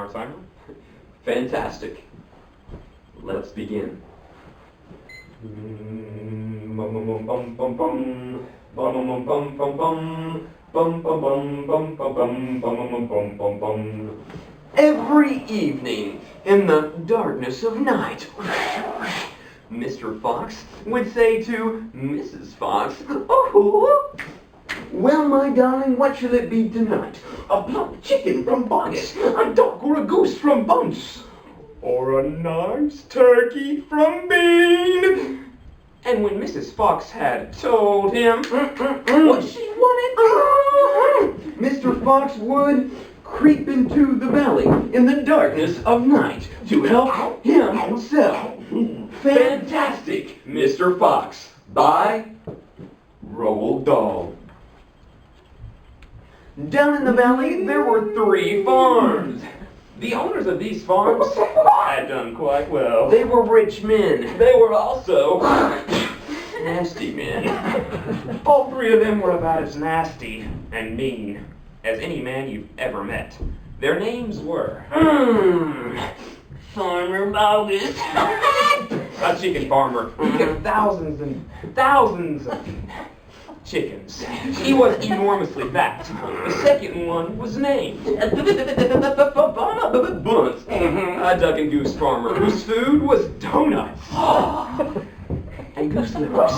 hour timer? Fantastic. Let's begin. Every evening, in the darkness of night, Mr. Fox would say to Mrs. Fox, "Oh, well, my darling, what shall it be tonight? A plump chicken from Bunce, a duck or a goose from Bunce, or a nice turkey from Bean?" And when Mrs. Fox had told him what she wanted, Mr. Fox would creep into the valley in the darkness of night to help himself. Fantastic, Mr. Fox, by Roald Dahl. Down in the valley, there were 3 farms. The owners of these farms had done quite well. They were rich men. They were also nasty men. All 3 of them were about as nasty and mean as any man you've ever met. Their names were Farmer Bogus, a chicken farmer. He kept thousands and thousands of chickens. He was enormously fat. The second one was named Bunce, a duck and goose farmer whose food was donuts and goose lips.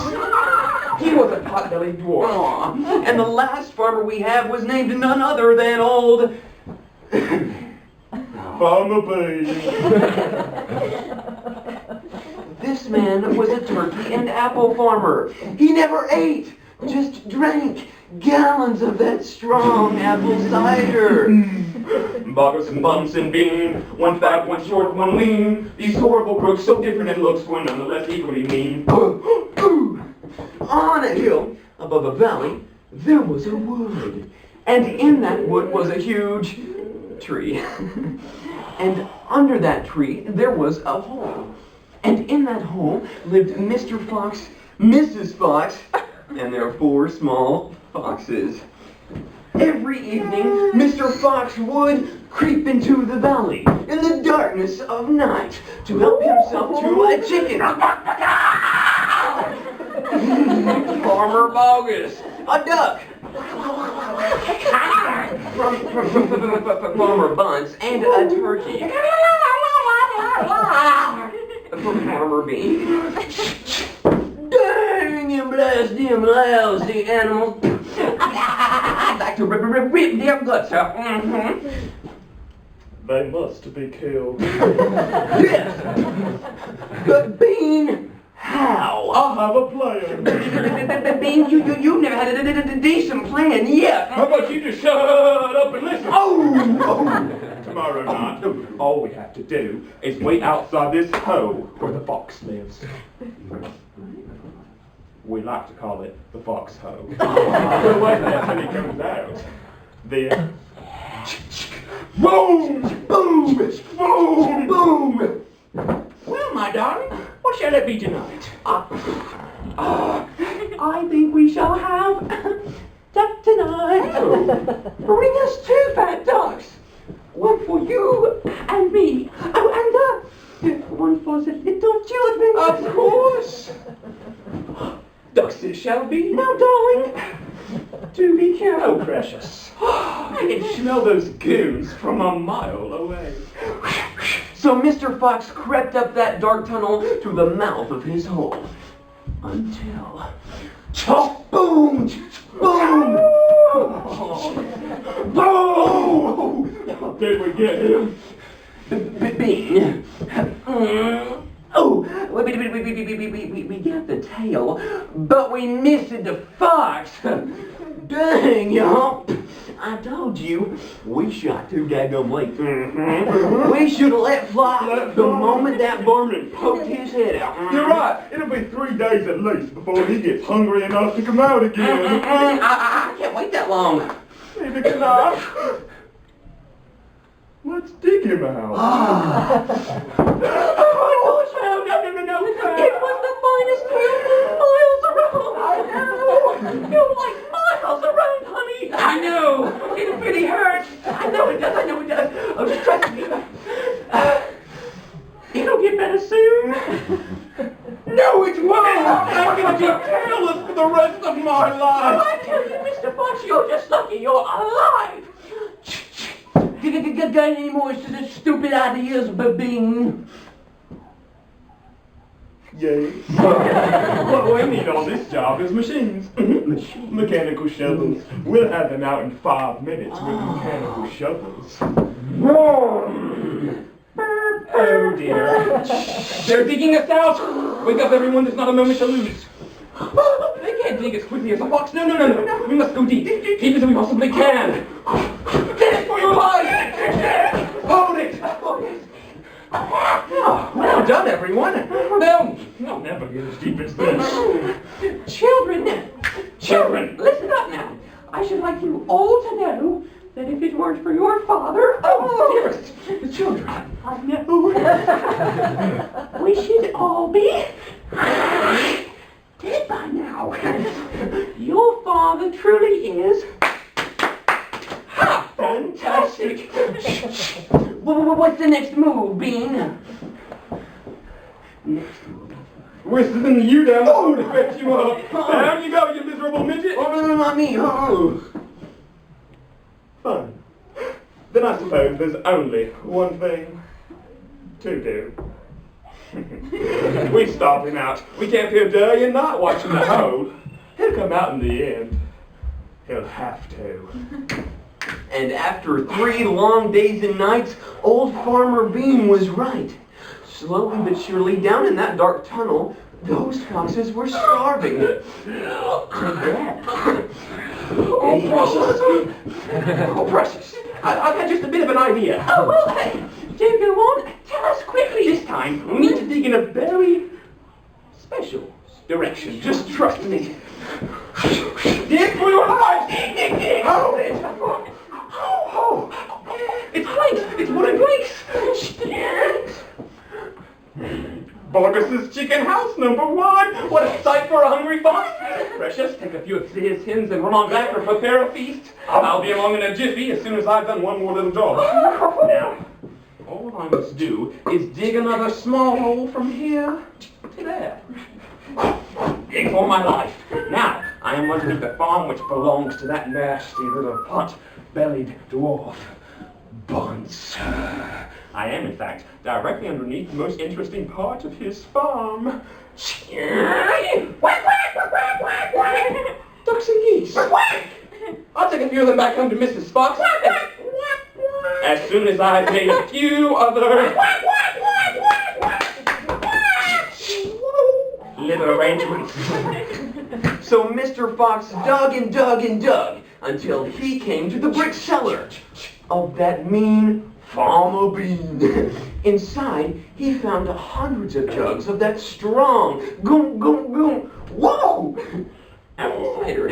He was a pot-bellied dwarf. And the last farmer we have was named none other than old Farmer Bean. This man was a turkey and apple farmer. He never ate, just drank gallons of that strong apple cider. Bogus and Bunce and Bean, one fat, one short, one lean. These horrible crooks, so different in looks, were nonetheless equally mean. On a hill above a valley, there was a wood. And in that wood was a huge tree. And under that tree, there was a hole. And in that hole lived Mr. Fox, Mrs. Fox, and their 4 small foxes. Every evening, Mr. Fox would creep into the valley in the darkness of night to help himself to a chicken. Farmer Bogus, a duck from Farmer Bunce, and a turkey from Farmer Bean. Dang and blast them lousy animals. I'd like to rip their guts out. They must be killed. Yes. But Bean, how? I have a plan. Bean, you've never had a decent plan yet. How about you just shut up and listen? Oh. Tomorrow night, all we have to do is wait outside this hole where the fox lives. We like to call it the fox hole. We'll wait there until he comes out. Then, boom, boom, boom, boom. Well, my darling, what shall it be tonight? I think we shall have duck tonight. Bring us 2 fat ducks. One for you and me. Oh, and one for the little children. Of course. Ducks it shall be. Now, darling, do be careful. Oh, precious. I can smell those goons from a mile away. So Mr. Fox crept up that dark tunnel to the mouth of his hole. Until... boom! Boom! Boom! Did we get him? Bean. Oh, we got the tail, but we missed the fox. Dang, y'all. I told you, we shot too daggum late. We should have let fly the moment that varmint poked his head out. You're right. It'll be 3 days at least before he gets hungry enough to come out again. I can't wait that long. Neither can I. Let's dig him out. Oh, no. It was the finest view miles around. I know. You're like miles around, honey. I know. It really hurts. I know it does. Oh, just trust me. my life! I tell you, Mr. Fox, you're just lucky you're alive. Got any more stupid ideas, Bean? Yes. What we need on this job is machines. Mechanical shovels. We'll have them out in 5 minutes with mechanical shovels. Oh dear. They're digging us out! Wake up everyone, there's not a moment to lose. They can't dig as quickly as a fox. No. We must go deep. Deep as we possibly can. Get it for your life! Hold it! Well done, everyone. They'll never get as deep as this. Children, listen up now. I should like you all to know that if it weren't for your father... Oh, dearest, the children. I know. We should all be dead by now. Your father truly is... Ha! Fantastic. What's the next move, Bean? We're sending you down the hole to fetch you up. Down you go, you miserable midget. Oh, no, not me. Fine. Then I suppose there's only one thing to do. We stop him out. We can't be a day and night watching the hole. He'll come out in the end. He'll have to. And after 3 long days and nights, old Farmer Bean was right. Slowly but surely, down in that dark tunnel, those foxes were starving. Oh, precious. Oh, precious. I've had just a bit of an idea. Oh, well, hey, do go on. Tell us quickly. This time, we need to dig in a very special direction. Just trust me. Dig for your life! Dig! Hold it! Oh! It's planks! It's wooden planks! Bogus's chicken house, #1! What a sight for a hungry fox! Precious, take a few of his hens and run on back or prepare a feast. I'll be along in a jiffy as soon as I've done one more little job. Now, all I must do is dig another small hole from here to there. Dig for my life. Now, I am underneath the farm which belongs to that nasty little pot-bellied dwarf, Bunce. I am, in fact, directly underneath the most interesting part of his farm. Ducks and geese. I'll take a few of them back home to Mrs. Fox. As soon as I've made a few other little arrangements. So Mr. Fox dug and dug and dug until he came to the brick cellar of that mean Farmer Bean. Inside, he found hundreds of jugs of that strong goom, goom, goom, whoa, apple cider.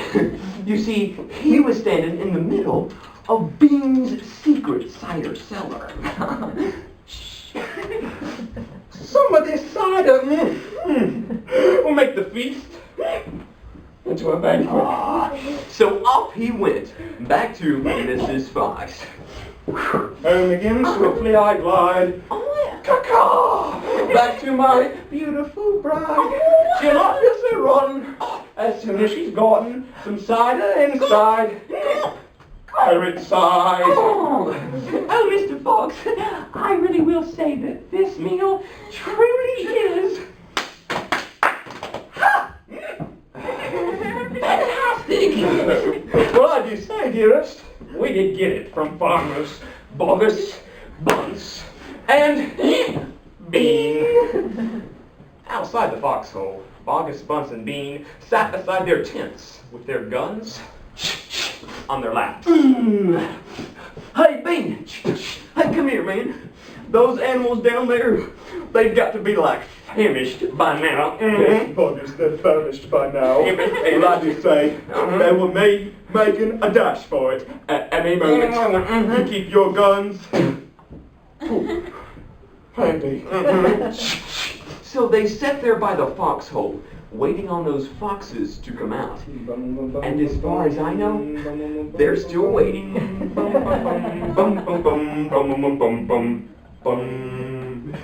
You see, he was standing in the middle of Bean's secret cider cellar. Some of this cider will make the feast into a banquet. So off he went, back to Mrs. Fox. Home again, swiftly I glide. Caw-caw! Back to my beautiful bride. She'll obviously run as soon as she's gotten some cider inside. Her inside. Oh, Mr. Fox, I really will say that this meal truly is fantastic. Well, I do say, dearest, we did get it from farmers Bogus, Bunce, and Bean. Outside the foxhole, Bogus, Bunce, and Bean sat beside their tents with their guns on their laps. Hey, Bean! Hey, come here, man. Those animals down there, they've got to be like famished by now. Yes, Bogus, they're famished by now. Well, I do say, they were making a dash for it at any moment. You keep your guns handy. So they sat there by the foxhole, waiting on those foxes to come out. And as far as I know, they're still waiting. Bum, bum, bum, bum, bum, bum, bum, bum.